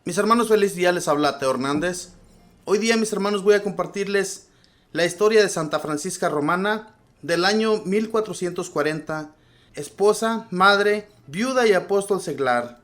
Mis hermanos, feliz día, les habla Teo Hernández. Hoy día, mis hermanos, voy a compartirles la historia de Santa Francisca Romana del año 1440, esposa, madre, viuda y apóstol seglar.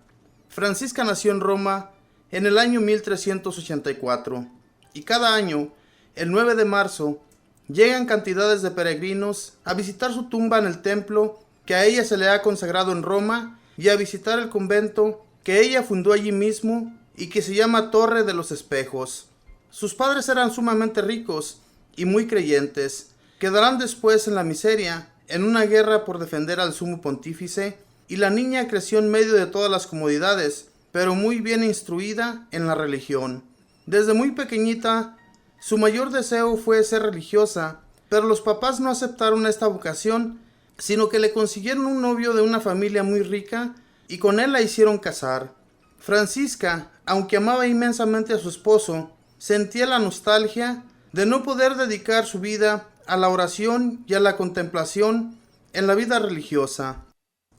Francisca nació en Roma en el año 1384 y cada año, el 9 de marzo, llegan cantidades de peregrinos a visitar su tumba en el templo que a ella se le ha consagrado en Roma y a visitar el convento que ella fundó allí mismo y que se llama Torre de los Espejos. Sus padres eran sumamente ricos y muy creyentes. Quedarán después en la miseria, en una guerra por defender al sumo pontífice, y la niña creció en medio de todas las comodidades, pero muy bien instruida en la religión. Desde muy pequeñita, su mayor deseo fue ser religiosa, pero los papás no aceptaron esta vocación, sino que le consiguieron un novio de una familia muy rica y con él la hicieron casar. Francisca, aunque amaba inmensamente a su esposo, sentía la nostalgia de no poder dedicar su vida a la oración y a la contemplación en la vida religiosa.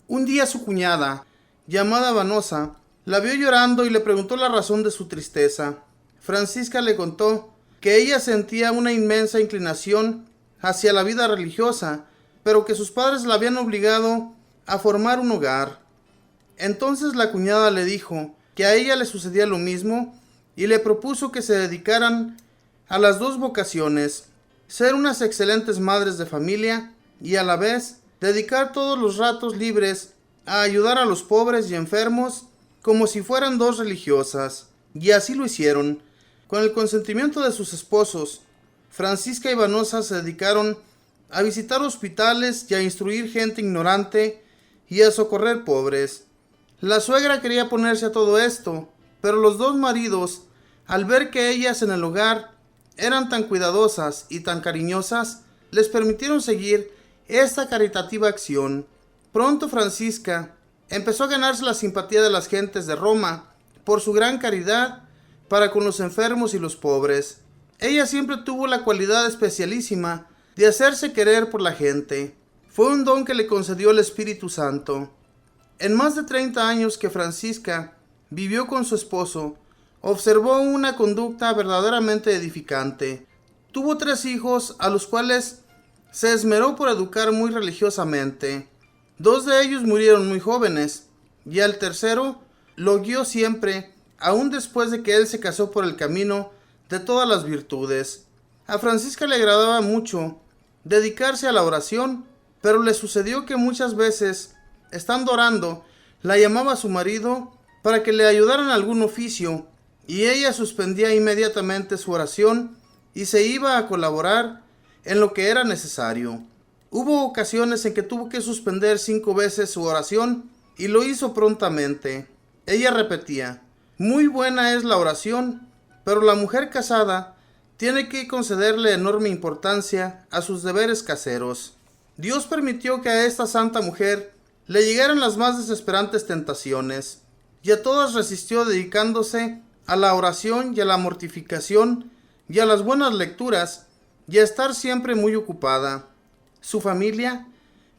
Un día su cuñada, llamada Vanosa, la vio llorando y le preguntó la razón de su tristeza. Francisca le contó que ella sentía una inmensa inclinación hacia la vida religiosa, pero que sus padres la habían obligado a formar un hogar. Entonces la cuñada le dijo que a ella le sucedía lo mismo y le propuso que se dedicaran a las dos vocaciones, ser unas excelentes madres de familia y a la vez dedicar todos los ratos libres a ayudar a los pobres y enfermos como si fueran dos religiosas. Y así lo hicieron. Con el consentimiento de sus esposos, Francisca y Vanosa se dedicaron a visitar hospitales y a instruir gente ignorante y a socorrer pobres. La suegra quería ponerse a todo esto, pero los dos maridos, al ver que ellas en el hogar eran tan cuidadosas y tan cariñosas, les permitieron seguir esta caritativa acción. Pronto Francisca empezó a ganarse la simpatía de las gentes de Roma por su gran caridad para con los enfermos y los pobres. Ella siempre tuvo la cualidad especialísima de hacerse querer por la gente. Fue un don que le concedió el Espíritu Santo. En más de 30 años que Francisca vivió con su esposo, observó una conducta verdaderamente edificante. Tuvo 3 hijos a los cuales se esmeró por educar muy religiosamente. 2 de ellos murieron muy jóvenes, y al tercero lo guió siempre, aun después de que él se casó por el camino de todas las virtudes. A Francisca le agradaba mucho dedicarse a la oración, pero le sucedió que muchas veces, estando orando, la llamaba a su marido para que le ayudara en algún oficio, y ella suspendía inmediatamente su oración y se iba a colaborar en lo que era necesario. Hubo ocasiones en que tuvo que suspender 5 veces su oración y lo hizo prontamente. Ella repetía: muy buena es la oración, pero la mujer casada tiene que concederle enorme importancia a sus deberes caseros. Dios permitió que a esta santa mujer le llegaran las más desesperantes tentaciones, y a todas resistió dedicándose a la oración y a la mortificación y a las buenas lecturas y a estar siempre muy ocupada. Su familia,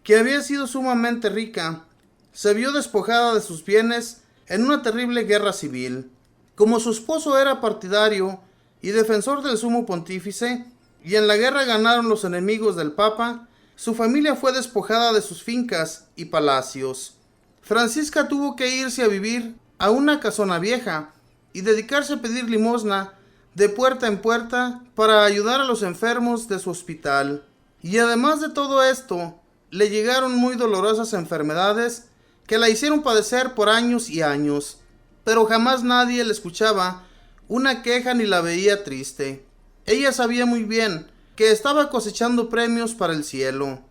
que había sido sumamente rica, se vio despojada de sus bienes en una terrible guerra civil. Como su esposo era partidario y defensor del sumo pontífice, y en la guerra ganaron los enemigos del Papa, su familia fue despojada de sus fincas y palacios. Francisca tuvo que irse a vivir a una casona vieja y dedicarse a pedir limosna de puerta en puerta para ayudar a los enfermos de su hospital. Y además de todo esto, le llegaron muy dolorosas enfermedades que la hicieron padecer por años y años, pero jamás nadie le escuchaba una queja ni la veía triste. Ella sabía muy bien que estaba cosechando premios para el cielo.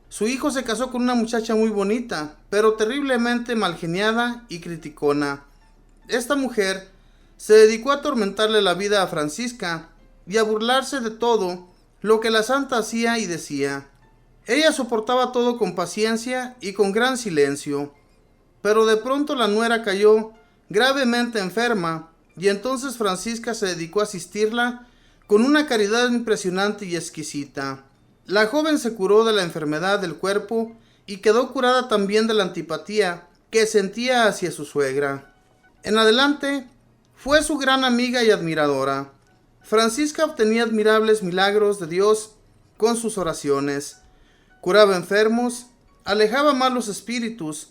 Su hijo se casó con una muchacha muy bonita, pero terriblemente malgeniada y criticona. Esta mujer se dedicó a atormentarle la vida a Francisca y a burlarse de todo lo que la santa hacía y decía. Ella soportaba todo con paciencia y con gran silencio, pero de pronto la nuera cayó gravemente enferma, y entonces Francisca se dedicó a asistirla con una caridad impresionante y exquisita. La joven se curó de la enfermedad del cuerpo y quedó curada también de la antipatía que sentía hacia su suegra. En adelante Fue su gran amiga y admiradora. Francisca obtenía admirables milagros de Dios con sus oraciones. Curaba enfermos, alejaba malos espíritus,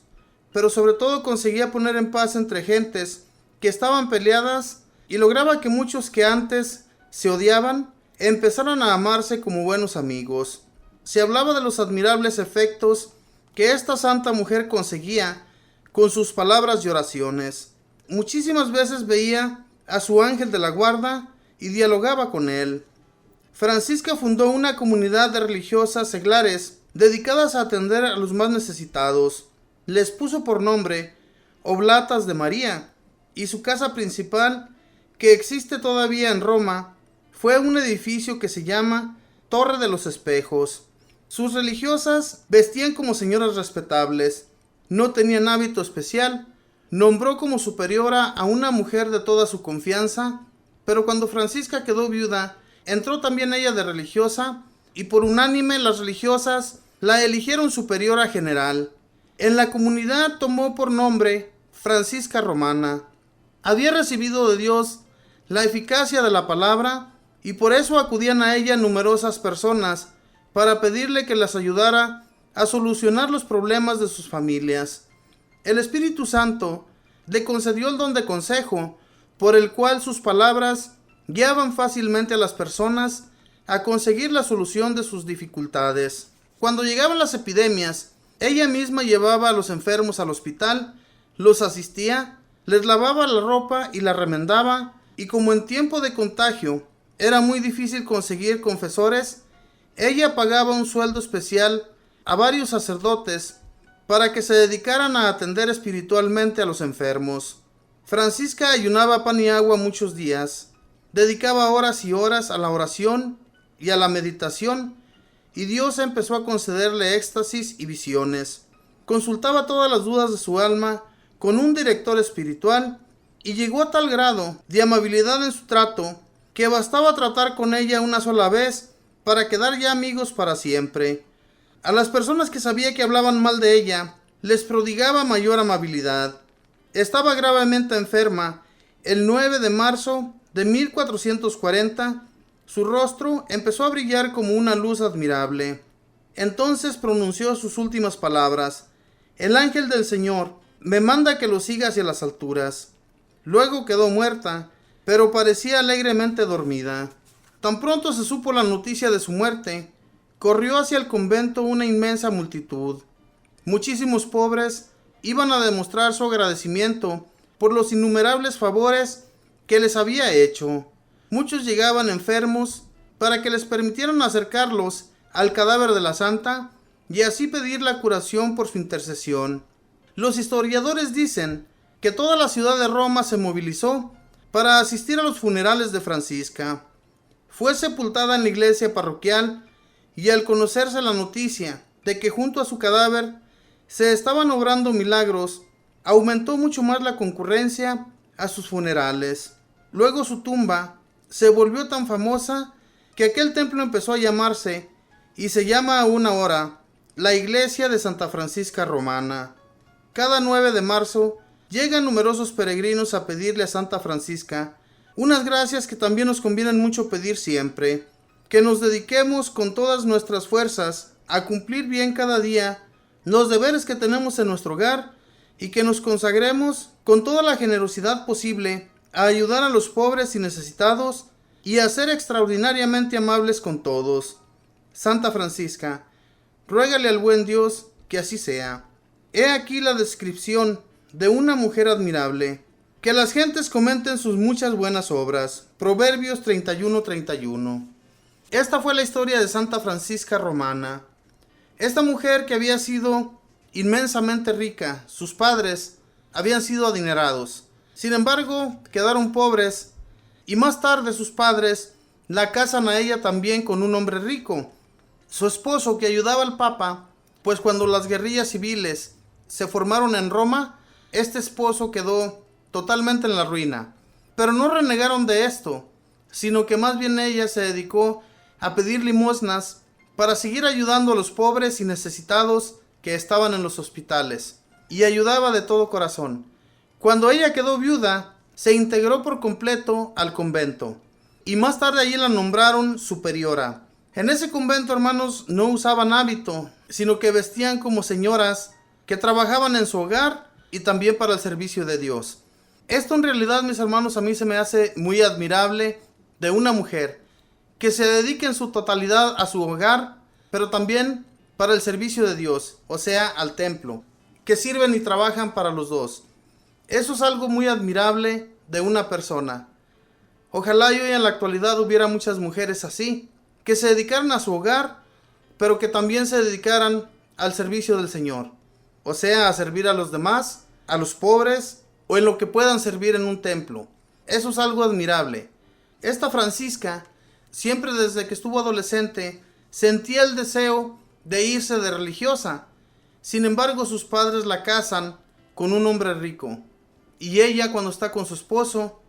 pero sobre todo conseguía poner en paz entre gentes que estaban peleadas y lograba que muchos que antes se odiaban empezaran a amarse como buenos amigos. Se hablaba de los admirables efectos que esta santa mujer conseguía con sus palabras y oraciones. Muchísimas veces veía a su ángel de la guarda y dialogaba con él. Francisca fundó una comunidad de religiosas seglares dedicadas a atender a los más necesitados. Les puso por nombre Oblatas de María, y su casa principal, que existe todavía en Roma, fue un edificio que se llama Torre de los Espejos. Sus religiosas vestían como señoras respetables, no tenían hábito especial. Nombró como superiora a una mujer de toda su confianza, pero cuando Francisca quedó viuda, entró también ella de religiosa, y por unánime las religiosas la eligieron superiora general. En la comunidad tomó por nombre Francisca Romana. Había recibido de Dios la eficacia de la palabra, y por eso acudían a ella numerosas personas para pedirle que las ayudara a solucionar los problemas de sus familias. El Espíritu Santo le concedió el don de consejo, por el cual sus palabras guiaban fácilmente a las personas a conseguir la solución de sus dificultades. Cuando llegaban las epidemias, ella misma llevaba a los enfermos al hospital, los asistía, les lavaba la ropa y la remendaba, y como en tiempo de contagio era muy difícil conseguir confesores, ella pagaba un sueldo especial a varios sacerdotes para que se dedicaran a atender espiritualmente a los enfermos. Francisca ayunaba pan y agua muchos días, dedicaba horas y horas a la oración y a la meditación, y Dios empezó a concederle éxtasis y visiones. Consultaba todas las dudas de su alma con un director espiritual, y llegó a tal grado de amabilidad en su trato que bastaba tratar con ella una sola vez para quedar ya amigos para siempre. A las personas que sabía que hablaban mal de ella, les prodigaba mayor amabilidad. Estaba gravemente enferma. El 9 de marzo de 1440, su rostro empezó a brillar como una luz admirable. Entonces pronunció sus últimas palabras: «El ángel del Señor me manda que lo siga hacia las alturas». Luego quedó muerta, pero parecía alegremente dormida. Tan pronto se supo la noticia de su muerte, corrió hacia el convento una inmensa multitud. Muchísimos pobres iban a demostrar su agradecimiento por los innumerables favores que les había hecho. Muchos llegaban enfermos para que les permitieran acercarlos al cadáver de la santa y así pedir la curación por su intercesión. Los historiadores dicen que toda la ciudad de Roma se movilizó para asistir a los funerales de Francisca. Fue sepultada en la iglesia parroquial, y al conocerse la noticia de que junto a su cadáver se estaban obrando milagros, aumentó mucho más la concurrencia a sus funerales. Luego su tumba se volvió tan famosa que aquel templo empezó a llamarse, y se llama aún ahora, la iglesia de Santa Francisca Romana. Cada 9 de marzo llegan numerosos peregrinos a pedirle a Santa Francisca unas gracias que también nos conviene mucho pedir siempre: que nos dediquemos con todas nuestras fuerzas a cumplir bien cada día los deberes que tenemos en nuestro hogar, y que nos consagremos con toda la generosidad posible a ayudar a los pobres y necesitados y a ser extraordinariamente amables con todos. Santa Francisca, ruégale al buen Dios que así sea. He aquí la descripción de una mujer admirable. Que las gentes comenten sus muchas buenas obras. Proverbios 31:31. Esta fue la historia de Santa Francisca Romana. Esta mujer, que había sido inmensamente rica, sus padres habían sido adinerados. Sin embargo, quedaron pobres, y más tarde sus padres la casan a ella también con un hombre rico. Su esposo, que ayudaba al Papa, pues cuando las guerrillas civiles se formaron en Roma, este esposo quedó totalmente en la ruina. Pero no renegaron de esto, sino que más bien ella se dedicó a pedir limosnas para seguir ayudando a los pobres y necesitados que estaban en los hospitales, y ayudaba de todo corazón. Cuando ella quedó viuda, se integró por completo al convento y más tarde allí la nombraron superiora. En ese convento, hermanos, no usaban hábito, sino que vestían como señoras que trabajaban en su hogar y también para el servicio de Dios. Esto en realidad, mis hermanos, a mí se me hace muy admirable de una mujer que se dedique en su totalidad a su hogar, pero también para el servicio de Dios, o sea, al templo, que sirven y trabajan para los dos. Eso es algo muy admirable de una persona. Ojalá yo en la actualidad hubiera muchas mujeres así, que se dedicaran a su hogar, pero que también se dedicaran al servicio del Señor, o sea, a servir a los demás, a los pobres, o en lo que puedan servir en un templo. Eso es algo admirable. Esta Francisca, siempre desde que estuvo adolescente, sentía el deseo de irse de religiosa. Sin embargo, sus padres la casan con un hombre rico. Y ella, cuando está con su esposo,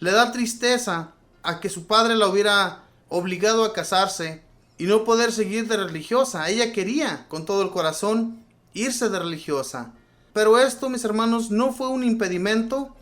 le da tristeza a que su padre la hubiera obligado a casarse y no poder seguir de religiosa. Ella quería, con todo el corazón, irse de religiosa. Pero esto, mis hermanos, no fue un impedimento,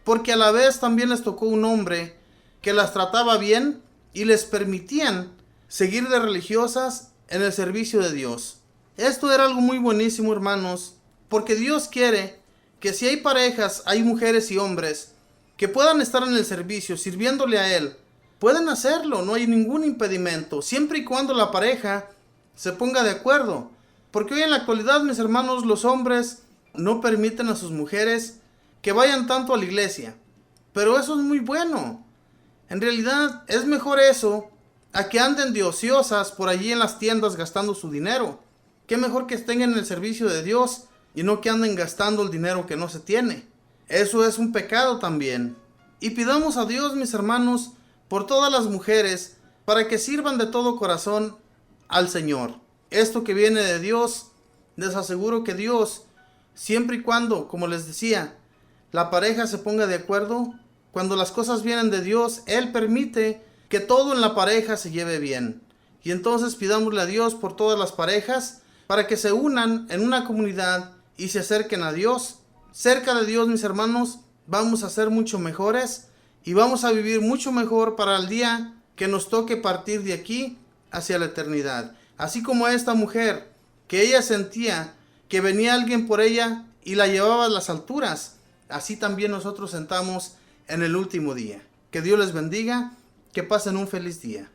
porque a la vez también les tocó un hombre que las trataba bien y les permitían seguir de religiosas en el servicio de Dios. Esto era algo muy buenísimo, hermanos, porque Dios quiere que si hay parejas, hay mujeres y hombres que puedan estar en el servicio, sirviéndole a Él, pueden hacerlo, no hay ningún impedimento, siempre y cuando la pareja se ponga de acuerdo. Porque hoy en la actualidad, mis hermanos, los hombres no permiten a sus mujeres que vayan tanto a la iglesia. Pero eso es muy bueno. En realidad es mejor eso a que anden de ociosas por allí en las tiendas gastando su dinero. Qué mejor que estén en el servicio de Dios y no que anden gastando el dinero que no se tiene. Eso es un pecado también. Y pidamos a Dios, mis hermanos, por todas las mujeres, para que sirvan de todo corazón al Señor. Esto que viene de Dios, les aseguro que Dios, siempre y cuando, como les decía, la pareja se ponga de acuerdo, cuando las cosas vienen de Dios, Él permite que todo en la pareja se lleve bien. Y entonces pidámosle a Dios por todas las parejas, para que se unan en una comunidad y se acerquen a Dios. Cerca de Dios, mis hermanos, vamos a ser mucho mejores y vamos a vivir mucho mejor para el día que nos toque partir de aquí hacia la eternidad. Así como esta mujer, que ella sentía que venía alguien por ella y la llevaba a las alturas, así también nosotros sentamos en el último día. Que Dios les bendiga, que pasen un feliz día.